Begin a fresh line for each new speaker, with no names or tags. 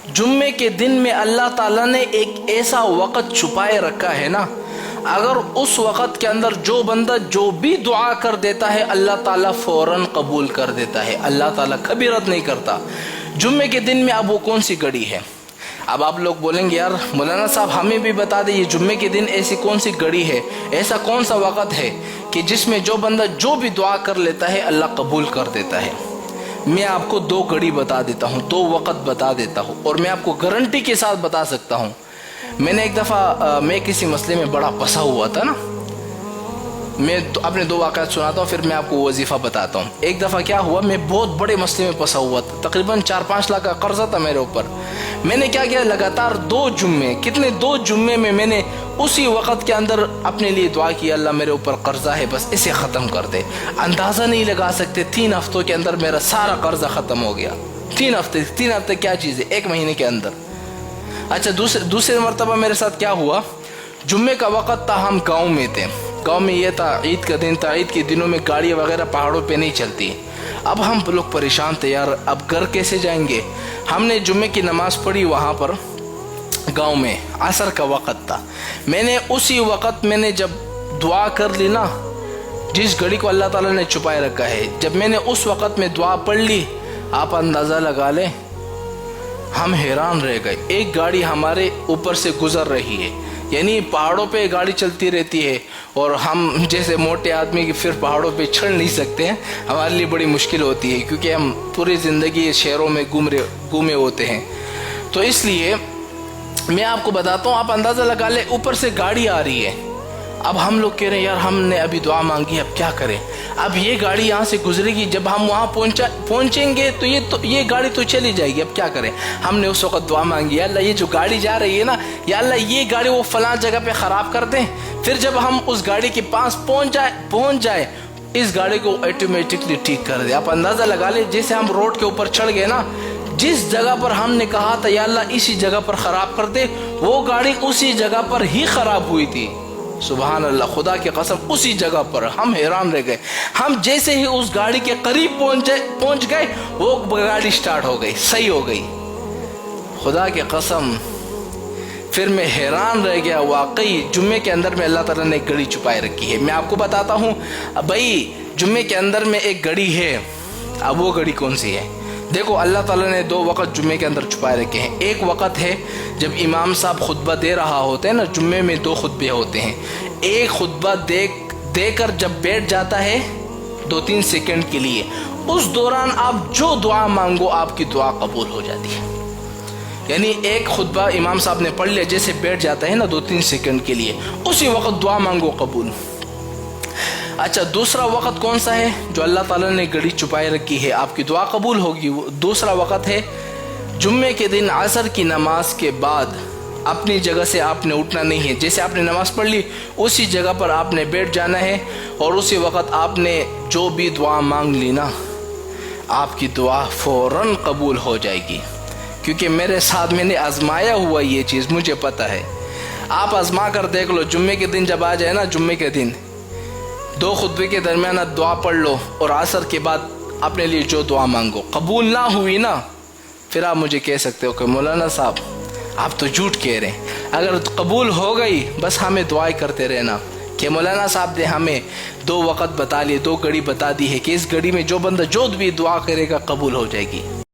جمعے کے دن میں اللہ تعالیٰ نے ایک ایسا وقت چھپائے رکھا ہے نا، اگر اس وقت کے اندر جو بندہ جو بھی دعا کر دیتا ہے اللہ تعالیٰ فوراً قبول کر دیتا ہے، اللہ تعالیٰ کبھی رد نہیں کرتا۔ جمعے کے دن میں اب وہ کون سی گھڑی ہے؟ اب آپ لوگ بولیں گے یار مولانا صاحب ہمیں بھی بتا دیں، یہ جمعے کے دن ایسی کون سی گھڑی ہے، ایسا کون سا وقت ہے کہ جس میں جو بندہ جو بھی دعا کر لیتا ہے اللہ قبول کر دیتا ہے؟ میں آپ کو 2 گھڑی بتا دیتا ہوں، 2 وقت بتا دیتا ہوں، اور میں آپ کو گارنٹی کے ساتھ بتا سکتا ہوں۔ میں نے ایک دفعہ میں کسی مسئلے میں بڑا پھنسا ہوا تھا نا، میں اپنے 2 واقعات سناتا ہوں، پھر میں آپ کو وظیفہ بتاتا ہوں۔ ایک دفعہ کیا ہوا، میں بہت بڑے مسئلے میں پھنسا ہوا تھا، تقریباً 4-5 لاکھ کا قرضہ تھا میرے اوپر۔ میں نے کیا کیا، لگاتار 2 جمعے میں میں نے اسی وقت کے اندر اپنے لیے دعا کی، اللہ میرے اوپر قرضہ ہے بس اسے ختم کر دے۔ اندازہ نہیں لگا سکتے 3 ہفتوں کے اندر میرا سارا قرضہ ختم ہو گیا۔ 3 ہفتے کیا چیز ہے، 1 مہینے کے اندر۔ اچھا دوسرے مرتبہ میرے ساتھ کیا ہوا، جمعے کا وقت تھا، ہم گاؤں میں تھے، گاؤں میں یہ تھا عید کا دن تھا، عید کے دنوں میں گاڑی وغیرہ پہاڑوں پہ نہیں چلتی۔ اب ہم لوگ پریشان تھے یار، اب گھر کیسے جائیں گے؟ ہم نے جمعے کی نماز پڑھی وہاں پر گاؤں میں، عصر کا وقت تھا۔ میں نے اسی وقت میں نے جب دعا کر لی نا، جس گھڑی کو اللہ تعالیٰ نے چھپائے رکھا ہے، جب میں نے اس وقت میں دعا پڑھ لی، آپ اندازہ لگا لیں ہم حیران رہ گئے۔ ایک گاڑی ہمارے اوپر سے گزر رہی ہے، یعنی پہاڑوں پہ گاڑی چلتی رہتی ہے، اور ہم جیسے موٹے آدمی کی پھر پہاڑوں پہ چڑھ نہیں سکتے ہیں، ہمارے لیے بڑی مشکل ہوتی ہے کیونکہ ہم پوری زندگی شہروں میں گھومے ہوتے ہیں۔ تو اس لیے میں آپ کو بتاتا ہوں، آپ اندازہ لگا لیں اوپر سے گاڑی آ رہی ہے۔ اب ہم لوگ کہہ رہے ہیں یار ہم نے ابھی دعا مانگی، اب کیا کریں؟ اب یہ گاڑی یہاں سے گزرے گی، جب ہم وہاں پہنچیں گے تو یہ گاڑی تو چلی جائے گی، اب کیا کریں؟ ہم نے اس وقت دعا مانگی، یا اللہ یہ جو گاڑی جا رہی ہے نا، یا اللہ یہ گاڑی وہ فلاں جگہ پہ خراب کر دیں، پھر جب ہم اس گاڑی کے پاس پہنچ جائے اس گاڑی کو آٹومیٹکلی ٹھیک کر دے۔ آپ اندازہ لگا لیں جیسے ہم روڈ کے اوپر چڑھ گئے نا، جس جگہ پر ہم نے کہا تھا یا اللہ اسی جگہ پر خراب کر دے، وہ گاڑی اسی جگہ پر ہی خراب ہوئی تھی۔ سبحان اللہ، خدا کی قسم اسی جگہ پر۔ ہم حیران رہ گئے، ہم جیسے ہی اس گاڑی کے قریب پہنچ گئے وہ گاڑی سٹارٹ ہو گئی، صحیح ہو گئی، خدا کی قسم۔ پھر میں حیران رہ گیا، واقعی جمعے کے اندر میں اللہ تعالیٰ نے ایک گھڑی چھپائے رکھی ہے۔ میں آپ کو بتاتا ہوں بھائی، جمعے کے اندر میں ایک گھڑی ہے، اب وہ گھڑی کون سی ہے؟ دیکھو اللہ تعالیٰ نے 2 وقت جمعے کے اندر چھپائے رکھے ہیں۔ ایک وقت ہے جب امام صاحب خطبہ دے رہا ہوتا ہے نا، جمعے میں 2 خطبے ہوتے ہیں، ایک خطبہ دے کر جب بیٹھ جاتا ہے 2-3 سیکنڈ کے لیے، اس دوران آپ جو دعا مانگو آپ کی دعا قبول ہو جاتی ہے۔ یعنی ایک خطبہ امام صاحب نے پڑھ لیا، جیسے بیٹھ جاتا ہے نا 2-3 سیکنڈ کے لیے، اسی وقت دعا مانگو قبول۔ اچھا دوسرا وقت کون سا ہے جو اللہ تعالیٰ نے گھڑی چھپائے رکھی ہے آپ کی دعا قبول ہوگی؟ دوسرا وقت ہے جمعے کے دن عصر کی نماز کے بعد اپنی جگہ سے آپ نے اٹھنا نہیں ہے، جیسے آپ نے نماز پڑھ لی اسی جگہ پر آپ نے بیٹھ جانا ہے، اور اسی وقت آپ نے جو بھی دعا مانگ لی نا، آپ کی دعا فوراً قبول ہو جائے گی، کیونکہ میرے ساتھ میں نے آزمایا ہوا یہ چیز، مجھے پتہ ہے۔ آپ آزما کر دیکھ لو، جمعے کے دن جب آ جائے نا، جمعے کے دن 2 خطبے کے درمیان دعا پڑھ لو، اور عصر کے بعد اپنے لیے جو دعا مانگو، قبول نہ ہوئی نا، پھر آپ مجھے کہہ سکتے ہو کہ مولانا صاحب آپ تو جھوٹ کہہ رہے ہیں۔ اگر قبول ہو گئی بس ہمیں دعائیں کرتے رہنا کہ مولانا صاحب نے ہمیں 2 وقت بتا لیے، 2 گھڑی بتا دی ہے کہ اس گھڑی میں جو بندہ جو بھی دعا کرے گا قبول ہو جائے گی۔